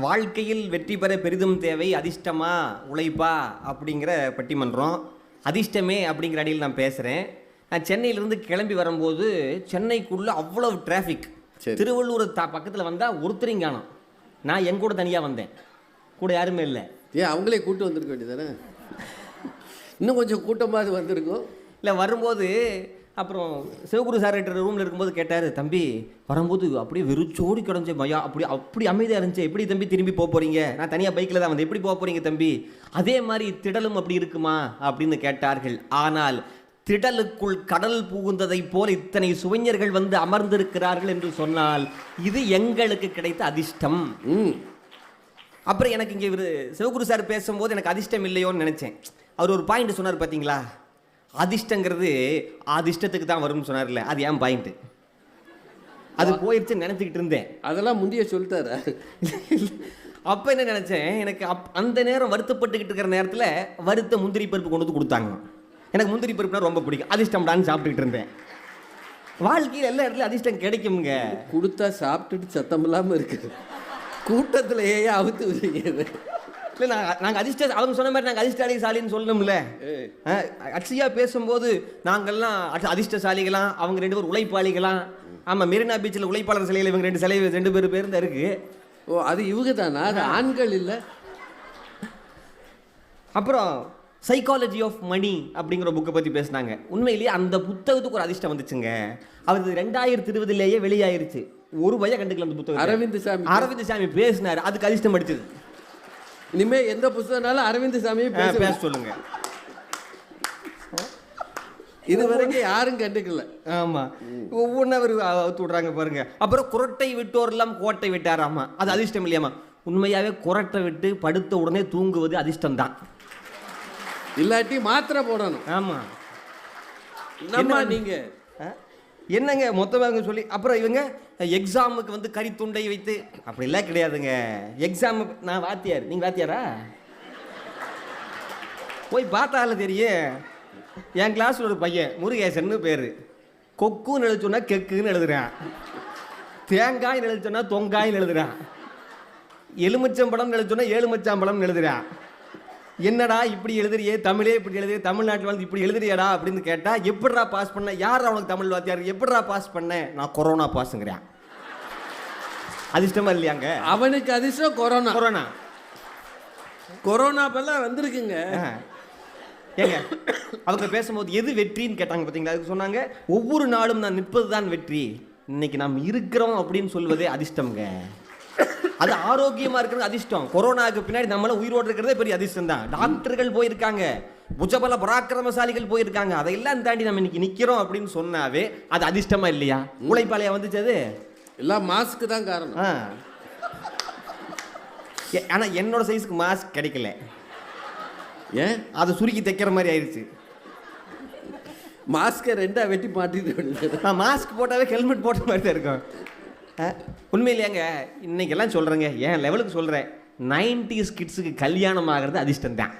வாழ்க்கையில் வெற்றி பெற பெரிதும் தேவை அதிர்ஷ்டமா உழைப்பா அப்படிங்கிற பட்டிமன்றம். அதிர்ஷ்டமே அப்படிங்கிற அடியில் நான் பேசுகிறேன். நான் சென்னையிலேருந்து கிளம்பி வரும்போது சென்னைக்குள்ளே அவ்வளோ டிராஃபிக். திருவள்ளூர் பக்கத்தில் வந்தால் ஒருத்தரையும் காணோம். நான் என் கூட தனியாக வந்தேன், கூட யாருமே இல்லை. ஏன் அவங்களே கூட்டம் வந்திருக்க வேண்டியதானே? இன்னும் கொஞ்சம் கூட்டமாக வந்திருக்கும். இல்லை வரும்போது அப்புறம் சிவகுரு சார் ரூமில் இருக்கும்போது கேட்டார், தம்பி வரும்போது அப்படியே வெறிச்சோடி கிடஞ்ச மயா, அப்படி அமைதியாக இருந்துச்சு, எப்படி தம்பி திரும்பி போக போகிறீங்க? நான் தனியாக பைக்கில் தான் வந்தேன், எப்படி போக போகிறீங்க தம்பி? அதே மாதிரி திடலும் அப்படி இருக்குமா அப்படின்னு கேட்டார்கள். ஆனால் திடலுக்குள் கடல் புகுந்ததைப் போல் இத்தனை சுவைஞர்கள் வந்து அமர்ந்திருக்கிறார்கள் என்று சொன்னால் இது எங்களுக்கு கிடைத்த அதிர்ஷ்டம். அப்புறம் எனக்கு இங்கே இவர் சிவகுரு சார் பேசும்போது எனக்கு அதிர்ஷ்டம் இல்லையோன்னு நினச்சேன். அவர் ஒரு பாயிண்ட் சொன்னார் பார்த்தீங்களா, அதிர்ஷ்டங்கிறது அதிர்ஷ்டத்துக்கு தான் வரும்னு சொன்னார்ல, அது ஏன் பாயிண்ட்டு? அது போயிடுச்சுன்னு நினச்சிக்கிட்டு இருந்தேன். அதெல்லாம் முந்தைய சொல்லிட்டாரு. அப்போ என்ன நினச்சேன், எனக்கு அந்த நேரம் வருத்தப்பட்டுக்கிட்டு இருக்கிற நேரத்தில் வறுத்த முந்திரி பருப்பு கொண்டு வந்து கொடுத்தாங்க. எனக்கு முந்திரி பருப்புனா ரொம்ப பிடிக்கும், அதிர்ஷ்டம்டான்னு சாப்பிட்டுக்கிட்டு இருந்தேன். வாழ்க்கையில் எல்லா இடத்துலையும் அதிர்ஷ்டம் கிடைக்குங்க. கொடுத்தா சாப்பிட்டுட்டு சத்தம் இல்லாமல் இருக்குது. கூட்டத்தில் ஏன் அவுத்து விடுறது? இல்லை நாங்கள் அதிர்ஷ்ட, அவங்க சொன்ன மாதிரி நாங்கள் அதிர்ஷ்டசாலின்னு சொல்லணும்ல. அக்ஷயா பேசும்போது நாங்கள்லாம் அதிர்ஷ்டசாலிகளாம், அவங்க 2 பேர் உழைப்பாளிகளாம். ஆமாம், மெரினா பீச்சில் உழைப்பாளர் சிலையில் இவங்க 2 பேர் தான் இருக்கு. ஓ, அது இவங்க தானா? அது ஆண்கள் இல்லை. அப்புறம் சைக்காலஜி ஆஃப் மணி அப்படிங்கிற புக்கை பற்றி பேசினாங்க. உண்மையிலேயே அந்த புத்தகத்துக்கு ஒரு அதிர்ஷ்டம் வந்துச்சுங்க. அது 2020 வெளியாயிருச்சு. ஒரு பையன் கண்டுக்கல அந்த புத்தகம். அரவிந்த் சாமி பேசினார், அதுக்கு அதிர்ஷ்டம் அடிச்சது. இனிமே எந்த புத்தகம்னாலும் அரவிந்த் சாமியை பேச சொல்லுங்க. இது வரைக்கும் யாரும் கண்டுக்கல. ஆமா, ஒவ்வொன்றும் அவர் அவுத்து விடுறாங்க பாருங்க. அப்புறம் குரட்டை விட்டோர் எல்லாம் கோட்டை விட்டாராமா, அது அதிர்ஷ்டம் இல்லையாமா? உண்மையாவே குரட்டை விட்டு படுத்த உடனே தூங்குவது அதிர்ஷ்டம் தான். இல்லாட்டி மாத்திரை போடணும். ஆமா, நம்ம நீங்க என்னங்க மொத்தமாக சொல்லி. அப்புறம் இவங்க எக்ஸாமுக்கு வந்து கறித்துண்டை வைத்து அப்படிலாம் கிடையாதுங்க. எக்ஸாம் நான் வாத்தியார், நீங்கள் வாத்தியாரா? போய் பார்த்தால தெரியும். என் கிளாஸில் ஒரு பையன் முருகேசன்னு பேர், கொக்குன்னு எழுத சொன்னா கெக்குன்னு எழுதுறான், தேங்காய்னு எழுத சொன்னா தொங்காயின்னு எழுதுறான், எலுமிச்சம்பழம்னு எழுத சொன்னா ஏழுமச்சாம்பழம்னு எழுதுறான். என்னடா இப்படி எழுதுறியே, தமிழே இப்படி எழுதுறிய, தமிழ்நாட்டில் வந்து இப்படி எழுதுறியடா அப்படின்னு கேட்டால், எப்படிடா பாஸ் பண்ண? யார் அவனுக்கு தமிழ் வாத்தியார்? எப்படிடா பாஸ் பண்ண? நான் கொரோனா பாஸுங்கிறேன். அதிர்ஷ்டமா இல்லையாங்க? அவனுக்கு அதிர்ஷ்டம் கொரோனா பல்லாம் வந்திருக்குங்க. ஏங்க அவங்க பேசும்போது எது வெற்றின்னு கேட்டாங்க பார்த்தீங்களா? அதுக்கு சொன்னாங்க, ஒவ்வொரு நாளும் நான் நிற்பது தான் வெற்றி. இன்னைக்கு நாம் இருக்கிறோம் அப்படின்னு சொல்வதே அதிர்ஷ்டம்ங்க. அது ஆரோக்கியமா இருக்கிறது அதிர்ஷ்டம். கொரோனாவுக்கு பின்னாடி நம்மள உயிரோடு இருக்கிறதே பெரிய அதிர்ஷ்டம் தான். டாக்டர்கள் போயிருக்காங்க, புஜபல பராக்கிரமசாலிகள் போயிருக்காங்க, அதையெல்லாம் தாண்டி நம்ம இன்னைக்கு நிக்கிறோம் அப்படின்னு சொன்னாவே அது அதிர்ஷ்டமா இல்லையா? உழைப்பாளையா வந்துச்சு. அது எல்லாம் மாஸ்க் தான் காரணம். ஆனா என்னோட சைஸ்க்கு மாஸ்க் கிடைக்கல. ஏன்? அது சுருக்கி தைக்கிற மாதிரி ஆயிடுச்சு. மாஸ்கை 2 வெட்டி மாட்டிட்டு மாஸ்க் போட்டாவே ஹெல்மெட் போட்ட மாதிரி தான் இருக்கும். உண்மையிலேங்க இன்னைக்கெல்லாம் சொல்கிறேங்க, என் லெவலுக்கு சொல்கிறேன், 90s கிட்ஸுக்கு கல்யாணம் ஆகிறது அதிர்ஷ்டம் தான்.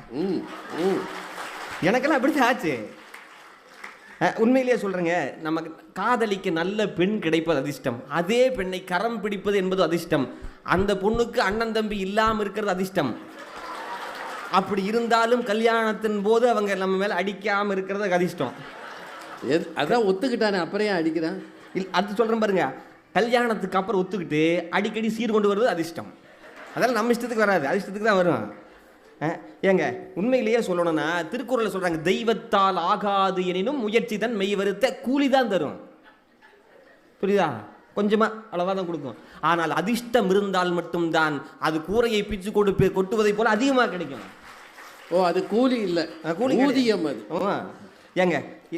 எனக்கெல்லாம் அப்படித்தான் ஆச்சு. உண்மையிலேயே சொல்கிறேங்க, நமக்கு காதலிக்கு நல்ல பெண் கிடைப்பது அதிர்ஷ்டம். அதே பெண்ணை கரம் பிடிப்பது என்பது அதிர்ஷ்டம். அந்த பொண்ணுக்கு அண்ணன் தம்பி இல்லாமல் இருக்கிறது அதிர்ஷ்டம். அப்படி இருந்தாலும் கல்யாணத்தின் போது அவங்க நம்ம மேலே அடிக்காமல் இருக்கிறது அதிர்ஷ்டம். அதான் ஒத்துக்கிட்டானே, அப்புறம் ஏன் அடிக்கிறான்? அது சொல்கிறேன் பாருங்க, கல்யாணத்துக்கு அப்புறம் ஒத்துக்கிட்டு அடிக்கடி சீர் கொண்டு வருவது அதிர்ஷ்டம். அதெல்லாம் நம்ம இஷ்டத்துக்கு வராது, அதிர்ஷ்டத்துக்கு தான் வரும். ஏங்க உண்மையிலேயே சொல்லணும்னா திருக்குறளில் சொல்கிறாங்க, தெய்வத்தால் ஆகாது எனினும் முயற்சி தன் மெய் வருத்த கூலி தான் தரும். புரியுதா? கொஞ்சமாக அளவாக தான் கொடுக்கும். ஆனால் அதிர்ஷ்டம் இருந்தால் மட்டும்தான் அது கூரையை பிச்சு கொட்டுவதை போல அதிகமாக கிடைக்கும். ஓ, அது கூலி இல்லை, கூலி ஊதியம். அது ஏங்க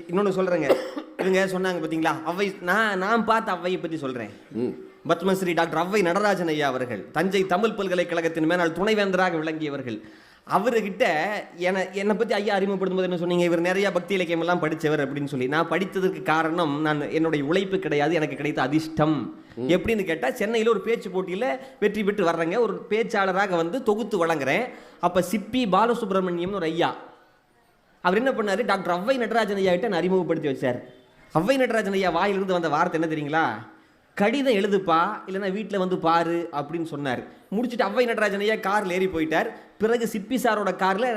இன்னொன்று சொல்கிறேங்க, இவங்க சொன்னாங்க பார்த்தீங்களா அவ்வை, நான் பார்த்த அவ்வையை பற்றி சொல்கிறேன். பத்மஸ்ரீ டாக்டர் அவ்வை நடராஜன் ஐயா அவர்கள் தஞ்சை தமிழ் பல்கலைக்கழகத்தின் மேலாள் துணைவேந்தராக விளங்கியவர்கள். அவர்கிட்ட என்னை பற்றி ஐயா அறிமுகப்படுத்தும் போது என்ன சொன்னீங்க, இவர் நிறையா பக்தி இலக்கியம் எல்லாம் படித்தவர் அப்படின்னு சொல்லி. நான் படித்ததற்கு காரணம் நான் என்னுடைய உழைப்பு கிடையாது, எனக்கு கிடைத்த அதிர்ஷ்டம். எப்படின்னு கேட்டால், சென்னையில் ஒரு பேச்சு போட்டியில் வெற்றி பெற்று வர்றேங்க, ஒரு பேச்சாளராக வந்து தொகுத்து வழங்குறேன். அப்போ சிப்பி பாலசுப்ரமணியம்னு ஒரு ஐயா, அவர் என்ன பண்ணார், டாக்டர் அவ்வை நடராஜன் ஐயா கிட்ட நான் அறிமுகப்படுத்தி வச்சார். அவ்வை நடராஜன் ஐயா வாயிலிருந்து வந்த வார்த்தை என்ன தெரியுங்களா? கடிதம் எழுதுப்பா, இல்லைன்னா வீட்டில் வந்து பாரு அப்படின்னு சொன்னார். முடிச்சுட்டு அவ்வை நடராஜன் ஐயா காரில் ஏறி போயிட்டார். பிறகு சிப்பி சாரோட காரில்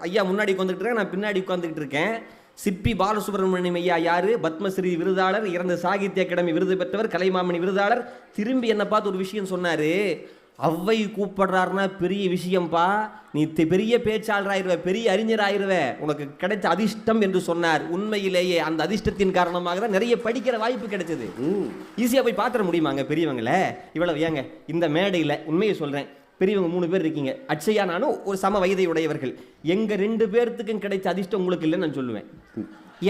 ஐயா முன்னாடி உட்காந்துக்கிட்டு இருக்கேன், நான் பின்னாடி உட்காந்துக்கிட்டு இருக்கேன். சிப்பி பாலசுப்ரமணியம் ஐயா யாரு? பத்மஸ்ரீ விருதாளர், இறந்த சாகித்ய அகாடமி விருது பெற்றவர், கலைமாமணி விருதாளர். திரும்பி என்னை பார்த்து ஒரு விஷயம் சொன்னார். அவ்வை கூப்பிடுறாருன்னா பெரிய விஷயம்ப்பா, நீ பெரிய பேச்சாளராயிருவ, பெரிய அறிஞராயிருவ, உனக்கு கிடைச்ச அதிர்ஷ்டம் என்று சொன்னார். உண்மையிலேயே அந்த அதிர்ஷ்டத்தின் காரணமாக தான் நிறைய படிக்கிற வாய்ப்பு கிடைச்சது. ஈஸியாக போய் பார்த்துட முடியுமாங்க பெரியவங்களை? இவ்வளவு ஏங்க இந்த மேடையில் உண்மையை சொல்கிறேன், பெரியவங்க 3 பேர் இருக்கீங்க, அட்சயா நானும் ஒரு சம வயதை உடையவர்கள். எங்கள் 2 பேர்த்துக்கும் கிடைச்ச அதிர்ஷ்டம் உங்களுக்கு இல்லைன்னு நான் சொல்லுவேன்.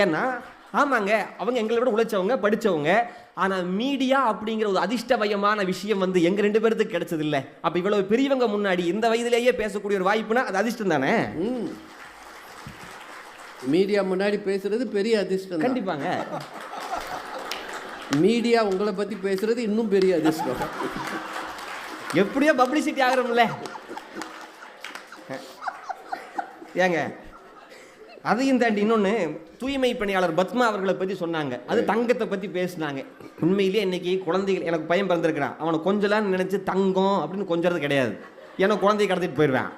ஏன்னா ஆமாங்க, அவங்க எங்களை விட உழைச்சவங்க, படித்தவங்க. ஆனால் மீடியா அப்படிங்கிற ஒரு அதிர்ஷ்டவயமான விஷயம் வந்து எங்கள் 2 பேர்த்துக்கு கிடைச்சது இல்லை. அப்போ இவ்வளவு பெரியவங்க முன்னாடி இந்த வயதிலேயே பேசக்கூடிய ஒரு வாய்ப்புனா அது அதிர்ஷ்டம் தானே. மீடியா முன்னாடி பேசுறது பெரிய அதிர்ஷ்டம். கண்டிப்பாங்க. மீடியா உங்களை பற்றி பேசுறது இன்னும் பெரிய அதிர்ஷ்டம். எப்படியோ பப்ளிசிட்டி ஆகிறோம்ல ஏங்க. அதையும் தாண்டி இன்னொன்று, தூய்மை பணியாளர் பத்மா அவர்களை பற்றி சொன்னாங்க. அது தங்கத்தை பற்றி பேசினாங்க. உண்மையிலேயே இன்னைக்கு குழந்தைகள், எனக்கு பையன் பிறந்திருக்கிறான், அவனை கொஞ்சலான்னு நினச்சி தங்கம் அப்படின்னு கொஞ்சறது கிடையாது. ஏன்னா குழந்தைய கடத்திட்டு போயிடுவேன்.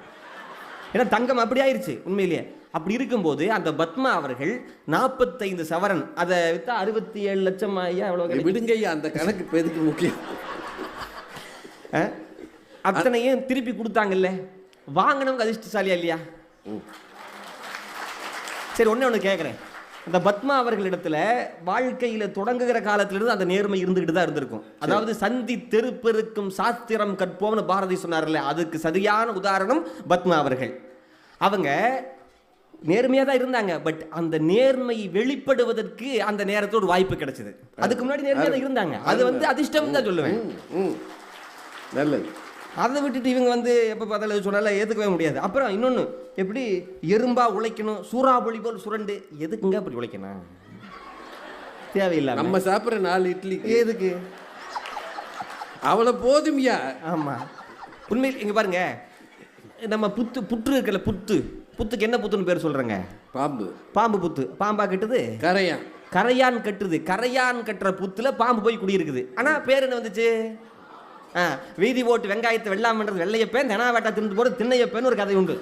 ஏன்னா தங்கம் அப்படி ஆயிடுச்சு உண்மையிலேயே. அப்படி இருக்கும்போது அந்த பத்மா அவர்கள் 45 சவரன், அதை விற்றா 67 லட்சம். ஐயா எவ்வளோ விடுங்க ஐயா, அந்த கணக்கு பெருக்கு முக்கியம். அத்தனையும் திருப்பி கொடுத்தாங்கல்ல, வாங்கினவங்க அதிர்ஷ்டசாலியா இல்லையா? சரி, ஒன்று கேட்குறேன், அந்த பத்மா அவர்களிடத்துல வாழ்க்கையில் தொடங்குகிற காலத்திலிருந்து அந்த நேர்மை இருந்துக்கிட்டு தான் இருந்திருக்கும். அதாவது சந்தி தெருப்பெருக்கும் சாஸ்திரம் கற்போம்னு பாரதி சொன்னார்ல, அதுக்கு சரியான உதாரணம் பத்மா அவர்கள். அவங்க நேர்மையாக தான் இருந்தாங்க. பட் அந்த நேர்மை வெளிப்படுவதற்கு அந்த நேரத்தில் ஒரு வாய்ப்பு கிடைச்சது. அதுக்கு முன்னாடி நேர்மையாக தான் இருந்தாங்க. அது வந்து அதிர்ஷ்டம் தான் சொல்லுவேன். நல்லது. அதை விட்டுட்டு இவங்க வந்து எப்போ பார்த்தாலும் சொன்னாலும் ஏற்றுக்கவே முடியாது. அப்புறம் இன்னொன்று, எப்படி எறும்பா உழைக்கணும், சூறாவளி போல் சுரண்டு, எதுக்குங்க அப்படி உழைக்கணும்? தேவையில்லை. நம்ம சாப்பிட்ற 4 இட்லி எதுக்கு? அவ்வளோ போதும்யா. ஆமாம், உண்மையில் இங்கே பாருங்க, நம்ம புற்று இருக்கல, புத்துக்கு என்ன புத்துன்னு பேர் சொல்கிறேங்க? பாம்பு புத்து. பாம்பா கட்டுது? கரையான் கட்டுது. கரையான் கட்டுற புத்துல பாம்பு போய் குடியிருக்குது. ஆனால் பேர் என்ன வந்துச்சு? வீதி ஓட்டு வெங்காயத்தை வெள்ளாமன்றது வெள்ளையப்பேன், தெனாவேட்டா தின்னு போகிறது திண்ணையப்பேன்னு ஒரு கதை உண்டு.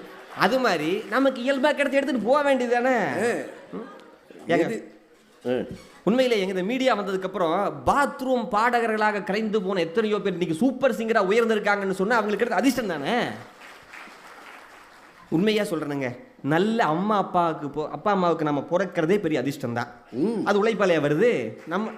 அது மாதிரி நமக்கு இயல்பாக கிடைச்சி எடுத்துகிட்டு போக வேண்டியது தானே. உண்மையிலே எங்க இந்த மீடியா வந்ததுக்கப்புறம் பாத்ரூம் பாடகர்களாக கரைந்து போன எத்தனையோ பேர் இன்னைக்கு சூப்பர் சிங்கராக உயர்ந்திருக்காங்கன்னு சொன்னால் அவங்களுக்கு கிடைத்த அதிர்ஷ்டம் தானே. உண்மையாக சொல்கிறேனுங்க, நல்ல அப்பா அம்மாவுக்கு நம்ம பிறக்கிறதே பெரிய அதிர்ஷ்டம் தான். அது உழைப்பாளையா வருது.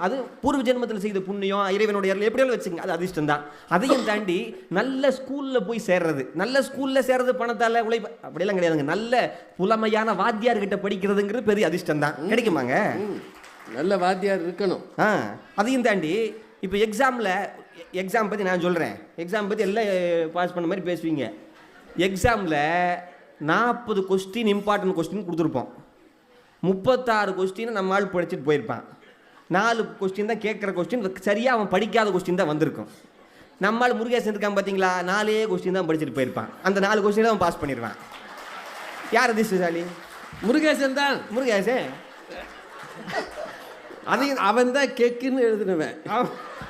அது பூர்வ ஜென்மத்தில் செய்த புண்ணியம், இறைவனுடைய எப்படியாலும் வச்சுங்க, அது அதிர்ஷ்டம் தான். அதையும் தாண்டி நல்ல ஸ்கூலில் போய் சேர்றது, நல்ல ஸ்கூலில் சேர்றது பணத்தால் அப்படியெல்லாம் கிடையாதுங்க. நல்ல புலமையான வாத்தியார்கிட்ட படிக்கிறதுங்கிறது பெரிய அதிர்ஷ்டம் தான். கிடைக்குமாங்க? நல்ல வாத்தியார் இருக்கணும். அதையும் தாண்டி இப்போ எக்ஸாம் பற்றி நான் சொல்கிறேன். எக்ஸாம் பற்றி எல்லாம் பாஸ் பண்ண மாதிரி பேசுவீங்க. எக்ஸாமில் 40 கொஸ்டின் இம்பார்ட்டன்ட் கொஸ்டின் கொடுத்துருப்போம். 36 கொஸ்டினை நம்ம ஆள் படிச்சுட்டு போயிருப்பான். 4 கொஸ்டின் தான் கேட்குற கொஸ்டின், சரியாக அவன் படிக்காத கொஸ்டின் தான் வந்திருக்கும். நம்ம ஆள் முருகேசன் இருக்கான் பார்த்தீங்களா, 4 கொஸ்டின் தான் படிச்சுட்டு போயிருப்பான். அந்த 4 கொஸ்டின் அவன் பாஸ் பண்ணிடுவான். யார் அதிர்ஷ்டசாலி? முருகேசன் தான். முருகேசன் அதையும் அவன் தான் கெக்குன்னு எழுதுனவன்.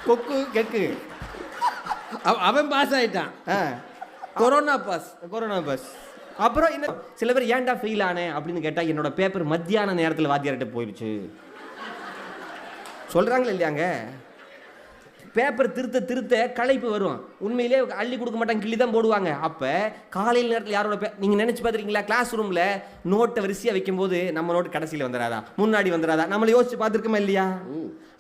கொக்கு கெக்கு அவன் பாஸ் ஆகிட்டான். Corona pass. அப்புறம் என்ன, சில பேர் ஏன்டா ஃபெயில் ஆனேன் அப்படின்னு கேட்டால், என்னோட பேப்பர் மத்தியான நேரத்தில் வாத்தியார்கிட்ட போயிடுச்சு சொல்கிறாங்களே இல்லையாங்க. பேப்பர் திருத்த களைப்பு வரும். உண்மையிலே அள்ளி கொடுக்க மாட்டாங்க, கிள்ளி தான் போடுவாங்க. அப்போ காலையில் நேரத்தில் யாரோட நீங்கள் நினச்சி பார்த்துருக்கீங்களா, கிளாஸ் ரூமில் நோட்டை வரிசையாக வைக்கும்போது நம்ம நோட்டு கடைசியில் வந்துடாதா, முன்னாடி வந்துடாதா, நம்மளை யோசிச்சு பார்த்துருக்கோமா இல்லையா?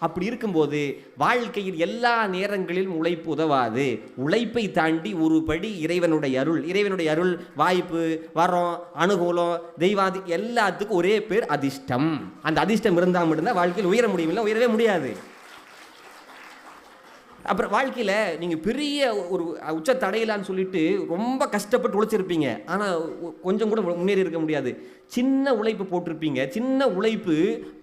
அப்படி இருக்கும்போது வாழ்க்கையில் எல்லா நேரங்களிலும் உழைப்பு உதவாது. உழைப்பை தாண்டி ஒரு படி இறைவனுடைய அருள், வாய்ப்பு, வரம், அனுகூலம், தெய்வாதி, எல்லாத்துக்கும் ஒரே பேர் அதிர்ஷ்டம். அந்த அதிர்ஷ்டம் இருந்தால் மட்டும்தான் வாழ்க்கையில் உயர முடியும், இல்லை உயரவே முடியாது. அப்புறம் வாழ்க்கையில் நீங்கள் பெரிய ஒரு உச்சத்தை அடையலான்னு சொல்லிட்டு ரொம்ப கஷ்டப்பட்டு உழைச்சிருப்பீங்க, ஆனால் கொஞ்சம் கூட முன்னேறி இருக்க முடியாது. சின்ன உழைப்பு போட்டிருப்பீங்க, சின்ன உழைப்பு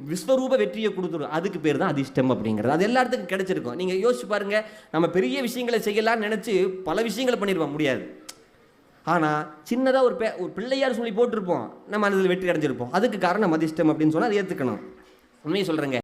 விஸ்வரூப வெற்றியை கொடுத்துரும். அதுக்கு பேர் தான் அதிர்ஷ்டம் அப்படிங்கிறது. அது எல்லாத்துக்கும் கிடைச்சிருக்கும். நீங்கள் யோசிச்சு பாருங்கள், நம்ம பெரிய விஷயங்களை செய்யலாம்னு நினச்சி பல விஷயங்களை பண்ணிடுவோம், முடியாது. ஆனால் சின்னதாக ஒரு பிள்ளையார் சொல்லி போட்டிருப்போம், நம்ம அதில் வெற்றி அடைஞ்சிருப்போம். அதுக்கு காரணம் அதிர்ஷ்டம் அப்படின்னு சொன்னால் அதை ஏற்றுக்கணும். உண்மையை சொல்கிறேங்க.